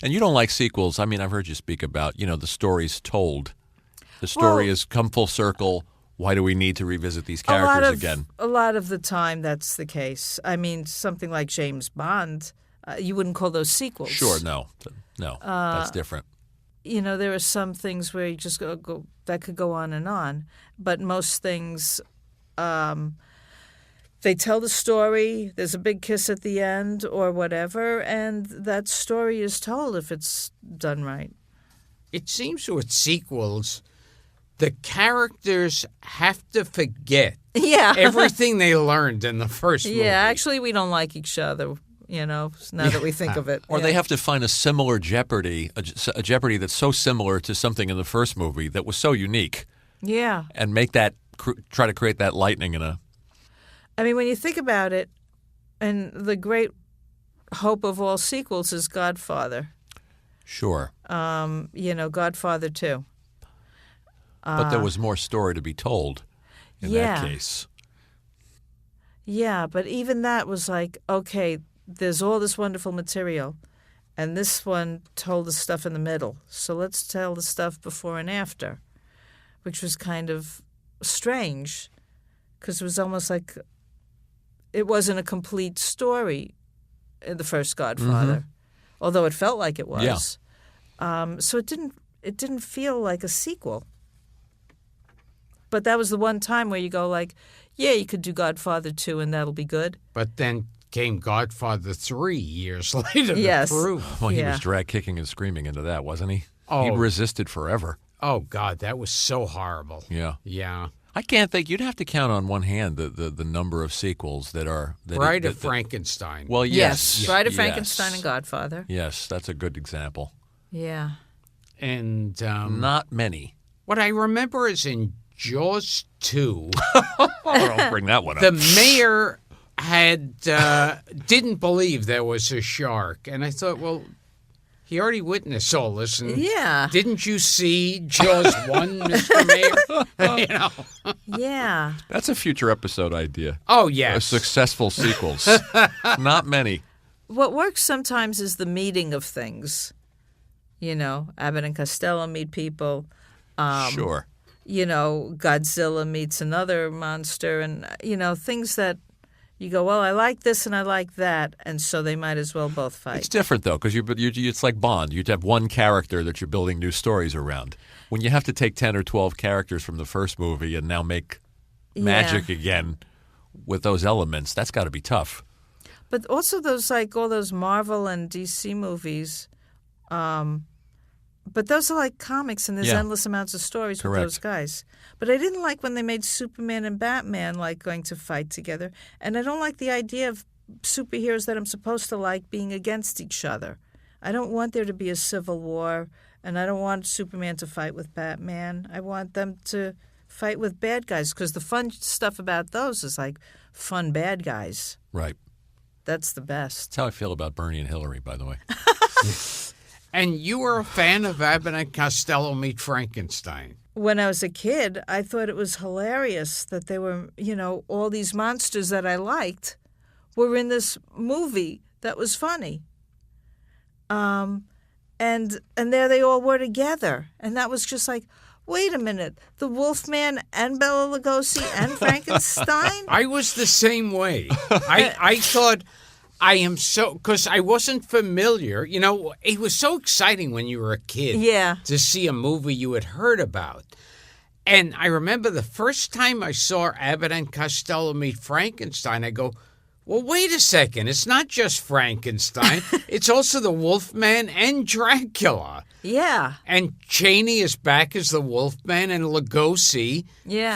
And you don't like sequels. I mean, I've heard you speak about, the story's told. The story has come full circle. Why do we need to revisit these characters again? A lot of the time, that's the case. I mean, something like James Bond, you wouldn't call those sequels. Sure, no, that's different. There are some things where you just go that could go on and on, but most things, they tell the story. There's a big kiss at the end, or whatever, and that story is told if it's done right. It seems with sequels, the characters have to forget everything they learned in the first movie. Yeah, actually, we don't like each other, now that we think of it. Or they have to find a similar jeopardy, a jeopardy that's so similar to something in the first movie that was so unique. Yeah. And make that, try to create that lightning in a... I mean, when you think about it, and the great hope of all sequels is Godfather. Sure. Godfather 2. But there was more story to be told in that case. Yeah, but even that was like, okay, there's all this wonderful material, and this one told the stuff in the middle. So let's tell the stuff before and after, which was kind of strange because it was almost like it wasn't a complete story in the first Godfather, although it felt like it was. Yeah. So it didn't feel like a sequel. But that was the one time where you go like, yeah, you could do Godfather 2 and that'll be good. But then came Godfather 3 years later yes. to prove. Well, he was dragged kicking and screaming into that, wasn't he? Oh. He resisted forever. Oh, God, that was so horrible. Yeah. Yeah. I can't think. You'd have to count on one hand the number of sequels that are... Bride of Frankenstein. Well, yes. Bride of Frankenstein and Godfather. Yes, that's a good example. Yeah. And... not many. What I remember is in Jaws 2... Don't bring that one up. The mayor didn't believe there was a shark. And I thought, well... He already witnessed all this. And didn't you see Jaws 1, Mr. Mayor? Yeah. That's a future episode idea. Oh, yes. Successful sequels. Not many. What works sometimes is the meeting of things. Abbott and Costello meet people. Sure. Godzilla meets another monster and, things that you go, well, I like this and I like that, and so they might as well both fight. It's different, though, because it's like Bond. You'd have one character that you're building new stories around. When you have to take 10 or 12 characters from the first movie and now make magic again with those elements, that's got to be tough. But also those, like, all those Marvel and DC movies, but those are like comics, and there's endless amounts of stories with those guys. But I didn't like when they made Superman and Batman like going to fight together. And I don't like the idea of superheroes that I'm supposed to like being against each other. I don't want there to be a civil war, and I don't want Superman to fight with Batman. I want them to fight with bad guys, because the fun stuff about those is like fun bad guys. Right. That's the best. That's how I feel about Bernie and Hillary, by the way. And you were a fan of Abbott and Costello Meet Frankenstein. When I was a kid, I thought it was hilarious that they were, all these monsters that I liked were in this movie that was funny. And there they all were together. And that was just like, wait a minute, the Wolfman and Bela Lugosi and Frankenstein? I was the same way. I thought... I am so, because I wasn't familiar. It was so exciting when you were a kid to see a movie you had heard about. And I remember the first time I saw Abbott and Costello Meet Frankenstein, I go, well, wait a second. It's not just Frankenstein. It's also the Wolfman and Dracula. Yeah. And Chaney is back as the Wolfman, and Lugosi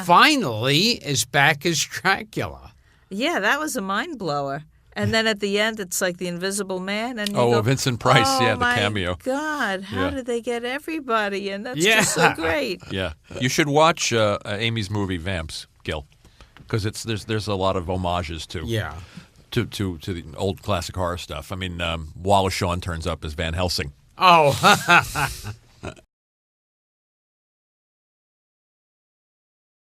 finally is back as Dracula. Yeah, that was a mind blower. And then at the end, it's like the Invisible Man. And you go, Vincent Price, the cameo. Oh, my God, how did they get everybody? And that's just so great. Yeah. You should watch Amy's movie, Vamps, Gil, because there's a lot of homages to the old classic horror stuff. I mean, Wallace Shawn turns up as Van Helsing. Oh,